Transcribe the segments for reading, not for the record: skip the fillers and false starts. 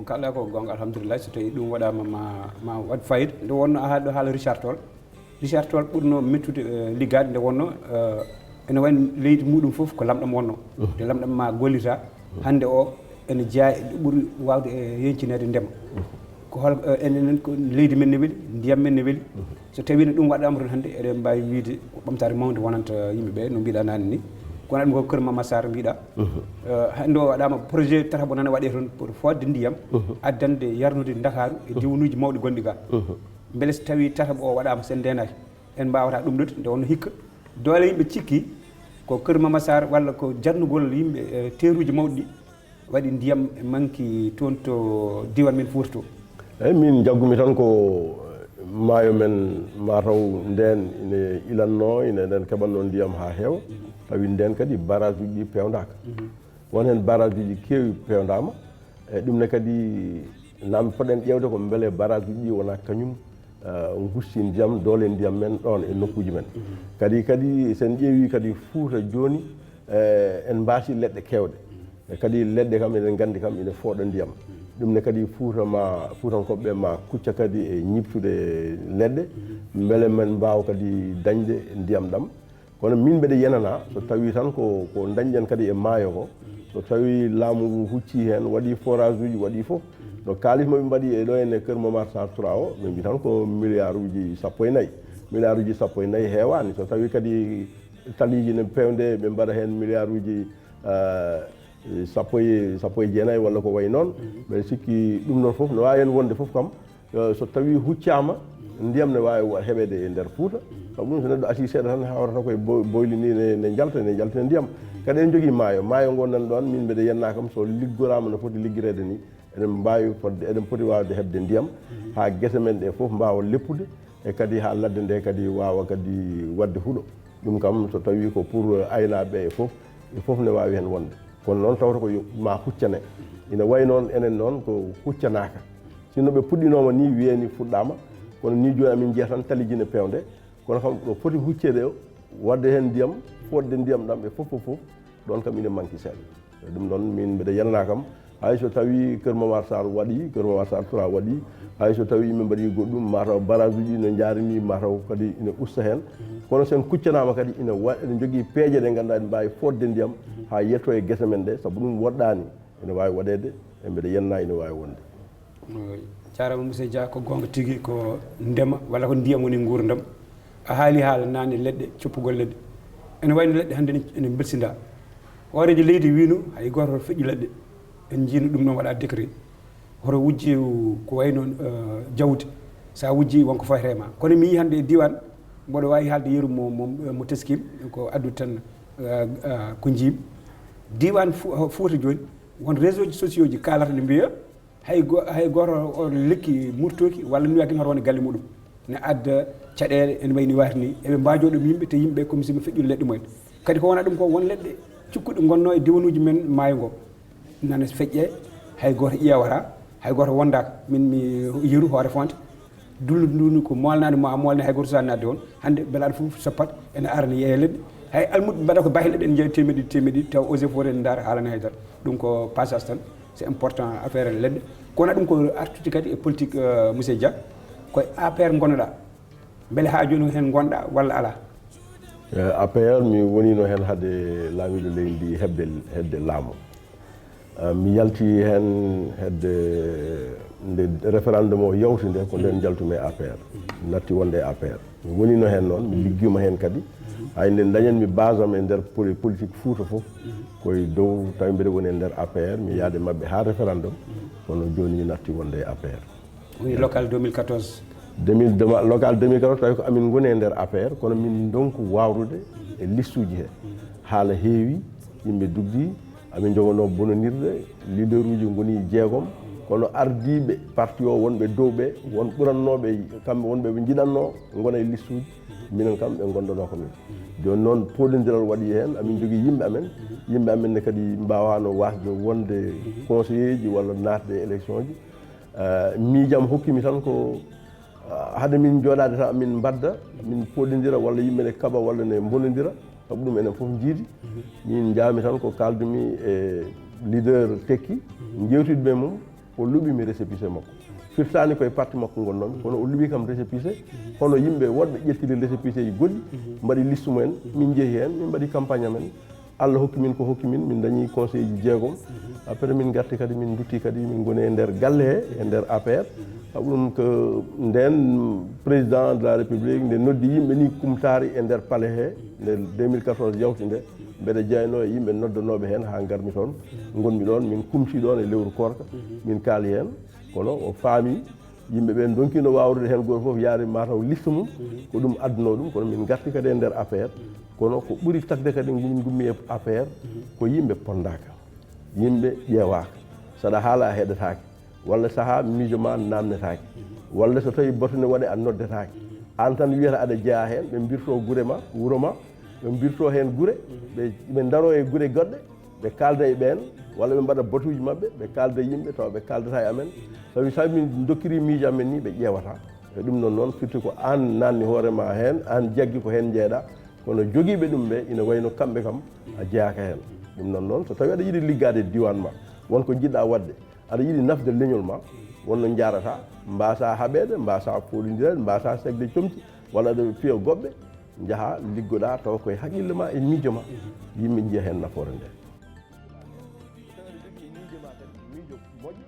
ko kalɗa ko gonga alhamdulillah so tawi ɗum waɗama ma waɗ fayida nde wonno a haali ɗo haala Richard Toll ɓurno mettude liggade nde wonno ene wayno leydi muɗum fof ko lamɗam wonno nde lamɗam ma gollita hande o ene jeeya ɓuuri wawde yencinede ndema ko hol enen ko leydi men ne weeli ndiyam men ne weeli so tawi no ɗum waɗama toon hande eɗen mbawi wiide ko ɓamtare mawde wonanta yimɓeɓe no mbiɗa nane ni kono ɗum ko Kër Mama Sarr mbiɗa hande o waɗama projet tata bo nana waɗe toon pour fodde ndiyam addande yarnude Dakaru e diwanuji mawɗi gonɗi ga beele so tawi tataɓo o waɗama sen ndenaki en mbawata ɗumɗude nde wonno hikka doole yimɓe cikki ko Kër Mama Sarr walla ko jarnugol yimɓe teruji mawɗi ɗi waɗi ndiyam manki toon to diwan men Fouta to eyyi min jaggumi tan ko maayo men mataw nden ine ilanno ine nden keɓanno ndiyam ha heewa tawi nden kadi barrage uji ɗi pewdaka won hen barrage uji keewi pewdama e ɗumne kadi namde poɗen ƴewde ko beele barrage uji ɗi wona kañum gusti ndiyam doole ndiyam men ɗon e nokkuji men kadi sen ƴeewi kadi Fouta joni en mbasi leɗɗe kewɗe kadi leɗɗe kam eɗen gandi kam ine fooɗa ndiyam ɗumne kadi Fuutankoɓe ma kucca kadi e ñibtude leɗɗe beele men mbawa kadi dañde ndiyam ɗam kono min mbeɗa yenana so tawi tan ko dañƴen kadi e maayo ko so tawi laamu ngu hucci hen waɗi forage uji waɗi foof no kaalismoɓe mbaɗi e ɗo ene Kër Momar Sarr 3 o ɓe mbi tan ko milliard uji 14 milliard uji 14 heewani so tawi kadi taliji ne pewde ɓe mbaɗa hen milliard uji sappo e jeenayyi walla ko way noon ɓe sikki ɗum ɗon foof no wawi hen wonde foof kam so tawi huccama ndiyam ne wawi heɓede e nder Fouta sabu ɗum so neɗɗo asi seeɗa tan hawrata koye boyli ni ne jaltine ndiyam kadi en jogui maayo ngo nan ɗon min mbeɗa yenna kam so liggorama no foti liggirede ni eɗen poti wawde heɓde ndiyam ha guese men ɗe foof mbawa leppude e kadi ha ladde nde kadi wawa kadi wadde huuɗo ɗum kam so tawi ko pour aynaɓe e foof ne wawi hen wonde kono noon tawata ko ma huccane ina way noon enen noon ko huccanaka sinno ɓe puɗɗinoma ni wiyeni fuɗɗama kono ni joni amin jiiya tan taliji ne pewde kono kam ɗo foti huccede o wadde hen ndiyam fodde ndiyam ɗam e foof ɗon kam ine manque seeɗa ɗum ɗon min mbeɗa yenana kam hay so tawi Kër Momar Sarr 3 waɗi hay so tawi yimɓe mbaɗi goɗɗum mataw barrage uji no jaarini mataw kadi ina usta hen kono sen kuccanama kadi eɗen jogui peeje ɗe ganduɗa ene mbawi fodde ndiyam ha yetto e guese men ɗe saabu ɗum woɗɗani ene wawi waɗede e mbeɗa yenna ine wawi wonde jarama monsieur Dia ko gonga tigui ko ndema walla ko ndiyam woni gurdam a haali haala nane leɗɗe coppugol leɗɗe ene wayno leɗɗe hande ene belsinda horejo leydi wino hay goto feƴƴu leɗɗe en jiino ɗum noon waɗa décret hoto wujji ko wayno jawdi sa wujji wonko fayete ma kono mi yi hande e diwan mboɗo wawi haalde yeeru mo teskima ko addude tan ko jiimi diwan Fouta joni won réseau ji sociaux ji kalata ne mbiya hay goto o lekki murtoki walla nuwaki hoto wone galle muɗum ne adda caɗele ene wayni wati ni eɓe mbajo ɗum yimɓe te yimɓe comme si ɓe feƴƴude leɗɗe mumen kadi ko wona ɗum ko won leɗɗe cikkuɗe gonno e diwanuji men maayo ngo nane feƴƴe hay goto ƴewata hay goto wondaka min mi yeeru hoore fonte dullu ko molnade mo a molne hay goto susanade on hande belaɗo foof sappat ene arane yeeya leɗɗe hay almuɓe mbaɗa ko bahi leɗɗe ene jeeya temedde taw eaux et forêt ne daara haalana haydara ɗum ko passage tan c'est important affaire leɗɗe kono ɗum ko artude kadi e politique monsieur Dia koye APR gonnoɗa beele ha joni hen gonɗa walla ala APR mi wonino hen haade laamiɗo leydi hedde laamu mi yalti hen hedde nde référendum o yawti nde ko nden jaltumi APR natti wonde e APR mi wonino hen noon mi ligguima hen kadi hay nde dañanmi base am e nder politique Fouta foof koye dow tawi mbiɗa woni e nder APR mi yaade mabɓe ha référendum kono joni mi natti wonde e APR woni local 2014 local 2014 tawi ko amin goni e nder APR kono min donku wawrude e listuji he haala heewi yimɓe dugdi amin jogono bononirde leader uji goni jeegom kono ardiɓe parti o wonɓe dow ɓe won ɓurannoɓe kamɓe wonɓe ɓe jiɗanno gona e listuji minen kam ɓe gondono ko min joni noon poɗodiral waɗi hen amin jogui yimɓe amen ne kadi mbawano wasde wonde conseiller ji walla natde e élection ji miijam hokkimi tan ko hade min joɗade tan min mbadda min poɗodira walla yimɓe ne kaɓa walla ne bonodira sabu ɗum enen foof jiidi min jaami tan ko kaldumi e leader tekki jewtidɓe mum ko luɓimi récépissé makko firtani koye parti makko gonnomi kono o luɓi kam récépissé hono yimɓe wonɓe ƴettiri récépissé ji goɗɗi mbaɗi liste mumen min jeehi hen min mbaɗi campagne amen Allah hokki min ko hokki min dañi conseil ji jeegom après min garti kadi min dutti kadi min goni e nder galle he e nder APR sabu ɗum ko nden président de la république nde noddi yimɓe ni kumtari e nder palais he nde 2014 yawti nde mbeɗa jeyno e yimɓe noddanoɓe hen ha garmi toon gonmi ɗon min kumti ɗon e lewru korka min kaali hen kono o faami yimɓe ɓen donkino wawrude hen goto foof yaade mataw liste mum ko ɗum adduno ɗum kono min garti kadi e nder APR kono ko ɓuri tagde kadi min gummi e APR ko yimɓe pondaka yimɓe ƴeewaka saɗa haala a heɗetake walla saaha miijo ma namnetake walla so tawi batune waɗe a noddetake an tan wiyata aɗa jeeya hen ɓe mbirto guure ma wuuro ma ɓe mbirto hen guure ɓe daro e guure goɗɗe ɓe kalda e ɓen walla ɓe mbaɗa batuji mabɓe ɓe kalda yimɓe tawa ɓe kaldata e amen sabi min dokkiri miijo amen ni ɓe ƴeewata e ɗum noon firti ko an nanni hoorema hen an jaggi ko hen jeeɗa kono jogiiɓe ɗum ɓe ina wayno kamɓe kam a jeeyaka hen ɗum noon so tawi aɗa yiiɗi liggade diwan ma wonko jiɗɗa wadde aɗa yiiɗi nafde leñol ma wonno jarata mbasa haɓede mbasa foɗodirede mbasa segde comti walla aɗa fiya goɓɓe jaaha liggoɗa taw koye haqqille ma e miijo ma yimɓe jiiya hen nafoore nde miijo moƴƴo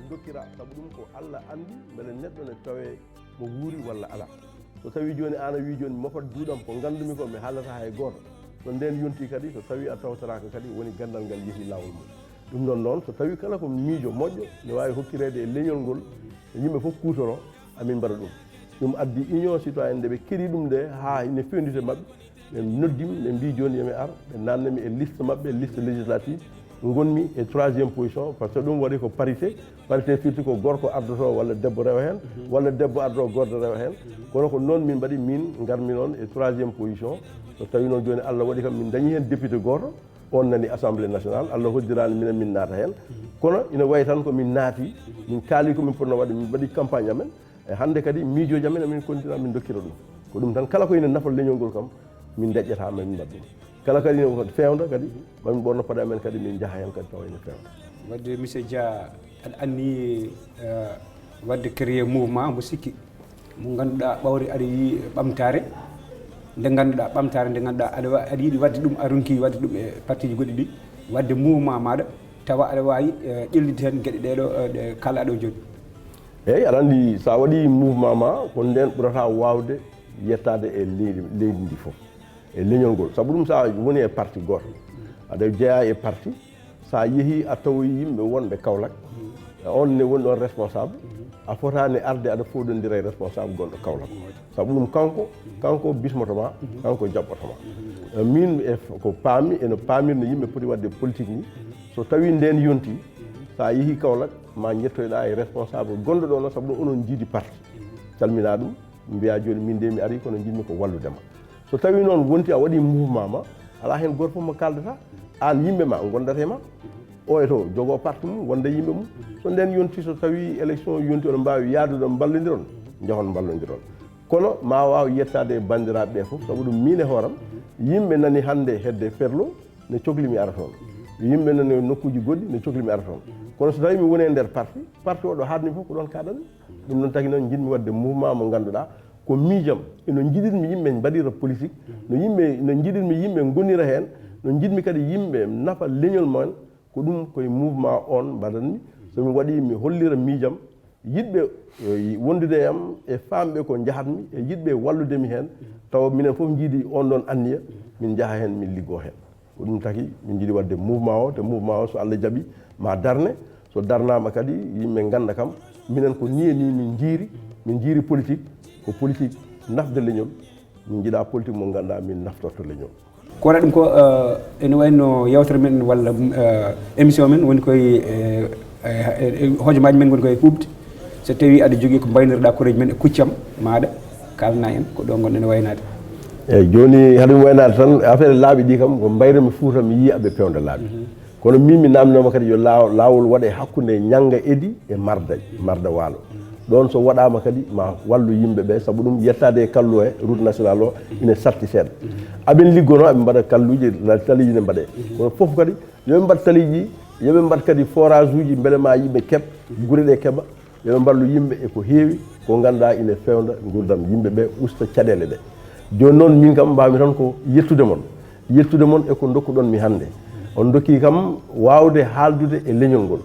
dokkira saabu ɗum ko Allah andi beele neɗɗo ne tawe mo wuuri walla ala so tawi joni an a wi joni mofat juuɗam ko gandumi ko mi haalata hay goto so nden yonti kadi so tawi a tawtoraka kadi woni gandal ngal yeehi lawol mum ɗum noon so tawi kala ko miijo moƴƴo ne wawi hokkirede e leñol ngol yimɓe foof kutoro amin mbaɗa ɗum addi union citoyen nde ɓe keeɗi ɗum nde ha ine fewndite mabɓe ɓe noddimi ɓe mbi joni yomi ar ɓe nannami e liste mabɓe liste législative gonmi e 3e position par ce que ɗum waɗi ko parité firti ko gorko ardoto walla debbo rewa hen walla debbo ardo gordo rewa hen kono ko noon min mbaɗi min garmi noon e 3e position so tawi noon joni Allah waɗi kam min dañi hen député goto on nani assemblée nationale Allah hoddirani minen min naata hen kono ina wayi tan ko min naati min kaali komin ponno waɗde min mbaɗi campagne amen e hande kadi miijoji amen amin continue min dokkira ɗum ko ɗum tan kala ko ina nafa leñol ngol kam min deƴƴata min mbaɗa ɗum kala kadi ne fewda kadi mamin ɓorno paɗe amen kadi min jaaha hen kadi tawa ene fewda wadde monsieur Dia aɗa anni wadde créé mouvement mo sikki mo ganduɗa ɓawri aɗa yi ɓamtare nde ganduɗa ɓamtare nde ganduɗa aɗa yiiɗi wadde ɗum a ronki wadde ɗum e parti ji goɗɗi ɗi wadde mouvement maɗa tawa aɗa wawi ƴellide hen gueɗe ɗeɗo ɗe kalɗa ɗo joni eyyi aɗa andi sa waɗi mouvement ma ko nden ɓurata wawde yettade e leydi ndi foof e leñol ngol saabu ɗum sa woni e parti goto aɗa jeeya e parti sa yeehi a tawoyi yimɓe wonɓe Kaolack on ne woni ɗon responsable a fotani arde aɗa foɗodira e responsable gonɗo Kaolack saabu ɗum kanko bismotoma kanko jaɓɓotoma min ko paami ene paamirno yimɓe poti wadde politique ni so tawi nden yonti sa yeehi Kaolack ma jettoyɗa e responsable gonɗo ɗo no saabu ɗum onon jiidi parti calmina ɗum mbiya joni min de mi ari kono jinmi ko walludema so tawi noon wonti a waɗi mouvement ma ala hen goto fof mo kaldata an yimɓe ma gondate ma o e to jogo parti mum wonde yimɓe mum so nden yonti so tawi élection yonti oɗon mbawi yaadude ballodiron jahon ballodiron kono ma waw yettade e bandiraɓe ɓe foof saabu ɗum min e hooram yimɓe nani hande hedde ferlo ne cohlimi ara toon yimɓe nani nokkuji goɗɗi ne cohlimi ara toon kono so tawi mi woni e nder parti oɗo haadni foof ko ɗon kaɗanmi ɗum noon tagui noon jinmi wadde mouvement mo ganduɗa ko miijam eno jiɗinmi yimɓe mbaɗira politique no jiɗinmi yimɓe gonira hen no jiɗmi kadi yimɓe nafa leñol men ko ɗum koye mouvement on mbaɗanmi somi waɗi mi hollira miijam yiɗɓe wondude e am e famɓe ko jahatmi e yiɗɓe walludemi hen tawa minen foof jiiɗi on ɗon anniya min jaaha hen min liggo hen ko ɗum taki min jiiɗi wadde mouvement o te mouvement o so Allah jaaɓi ma darne so darnama kadi yimɓe ganda kam minen ko ni e ni min jiiri politique ko politique nafde leñol min jiiɗa politique mo ganduɗa min naftorto leñol ko waɗa ɗum ko ene wayno yewtere men walla émission men woni koye hojomaji men goni koye huɓde so tawi aɗa jogui ko baynirɗa koreji men e kuccam maɗa kalna en ko ɗo gonɗen waynade eyyi joni haɗum waynade tan affaire laaɓi ɗi kam ko mbayrami Fouta mi yiya ɓe pewda laaɓi kono min mi namdinoma kadi yo lawol waɗe hakkude Ñagga Edy e Marda Waalo ɗon so waɗama kadi ma wallu yimɓeɓe saabu ɗum yettade e kallu e route nationale o ina satti seeɗa aɓen liggono aɓe mbaɗa kalluji taliji ne mbaɗe kono foof kadi yoɓe mbaɗ taliji yoɓe mbat kadi forage uji beele ma yimɓe keɓ gure ɗe keɓa yoɓe mballu yimɓe eko heewi ko ganduɗa ine fewda gurdam yimɓe ɓe usta caɗele ɗe joni noon min kam mbawmi tan ko yettude mon eko dokkuɗon mi hannde on dokki kam wawde haaldude e leñol ngol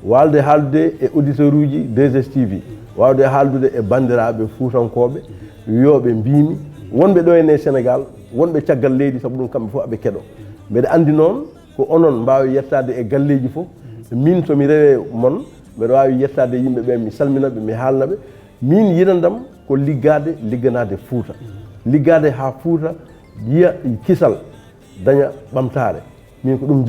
wawde haaldude e auditeur uji 2STV wawde haaldude e bandiraɓe fuutankoɓe wiyoɓe mbimi wonɓe ɗo ene Sénégal wonɓe caggal leydi saabu ɗum kamɓe fof aɓe keɗo mbeɗa andi noon ko onon mbawi yettade e galleji fof min somi rewe mon mbeɗa wawi yettade yimɓeɓe mi salminaɓe mi haalnaɓe min yinandam ko ligganade Fouta liggade ha Fouta yiya kisal daña ɓamtare min ko ɗum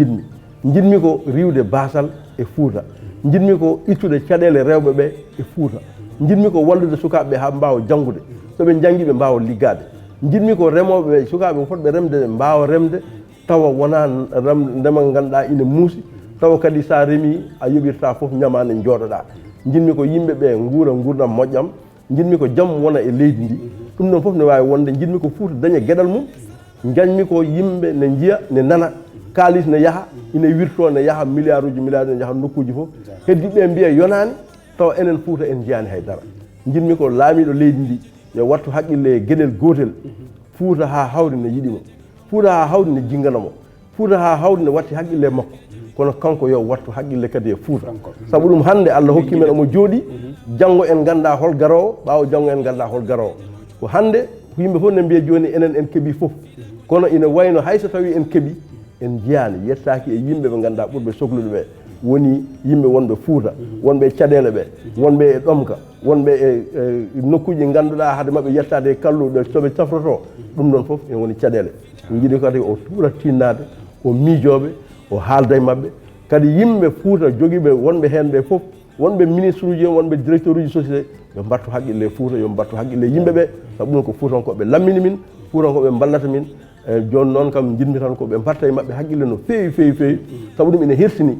jiɗmi ko riwde basal e Fouta jiɗmi ko ittude caɗele rewɓeɓe e Fouta jiɗmi ko wallude sukaɓeɓe ha mbawa janggude soɓe janggui ɓe mbawa liggade jiɗmi ko remoɓeɓe sukaɓe fotɓe remde mbawa remde tawa wona ndemal ganduɗa ine muusi tawa kadi sa reemi a yoɓirta foof ñamade jooɗoɗa jiɗmi ko yimɓeɓe guura gurdam moƴƴam jiɗmi ko jaam wona e leydi ndi ɗum ɗon foof ne wawi wonde jiɗmi ko Fouta daña gueɗal mum jañmi ko yimɓe ne jiiya ne nana kalis ne yaaha ine wirto ne yaaha milliard uji ne yaaha nokkuji fof heddiɓe mbiya yonani tawa enen Fouta en jiyani haydara jiɗmi ko laamiɗo leydi ndi yo wattu haqqille e gueɗel gotel Fouta ha hawri ne yiɗimo Fouta ha hawri ne jingganamo Fouta ha hawri ne watti haqqille makko kono kanko yo wattu haqqille kadi e Fouta saabu ɗum hande Allah hokki men omo jooɗi janggo en ganda hol garowo ɓawo janggo en ganda hol garowo ko hande yimɓe fof ne mbiya joni enen en keeɓi fof kono ina wayno hayso tawi en keeɓi en jiyani yettaki e yimɓe ɓe ganduɗa ɓurɓe sohlude ɓe woni yimɓe wonɓe Fouta wonɓe caɗele ɓe wonɓe e ɗomka wonɓe e nokkuji ganduɗa haade mabɓe yettade e kalluɗe soɓe safroto ɗum ɗon foof en woni caɗele min jiiɗi kadi o tuurat tinnade o miijoɓe o haalda e mabɓe kadi yimɓe Fouta joguiɓe wonɓe hen ɓe foof wonɓe ministre uji en wonɓe directeur uji société yo mbattu haqqille Fouta yo mbattu haqqille yimɓeɓe saabu ɗum ko Foutankoɓe lammini min Foutankoɓe ballata min joni noon kam jiɗmi tan koɓe mbatta e mabɓe haqqille no feewi saabu ɗum ine hersini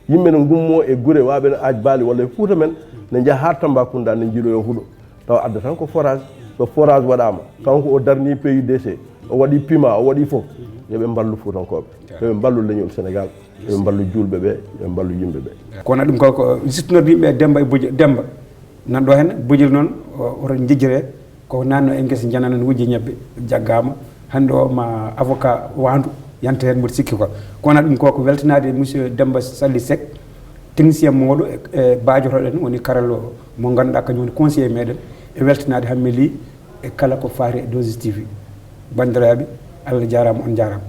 yimɓe ne gummo e guure waɓe no aji baali walla e Fouta men ne jaaha ha Tambacounda ne jiiɗoyo huuɗo tawa adda tan ko forage so forage waɗama kanko o darni PUDC o waɗi PIMA o waɗi foof yoɓe mballu Foutankoɓe yoɓe mballu leñol Sénégal yoɓe mballu julɓeɓe yoɓe mballu yimɓeɓe kono ɗum koko siftonorde yimɓe Demba e Boujil Demba nanɗo hen Boujil noon oto jejjire ko nanno e guesa janano ne wujji ñebbe jaggama hande o ma avocat wandu yanta hen mboɗo sikki ko kono ɗum koko weltanade monsieur Demba Sally Seck technicien moɗo e bajotoɗen woni karallo mo ganduɗa kañum woni conseiller meɗen e weltanade hamme li e kala ko faari e 2STV bandiraɓe Allah jarama on jarama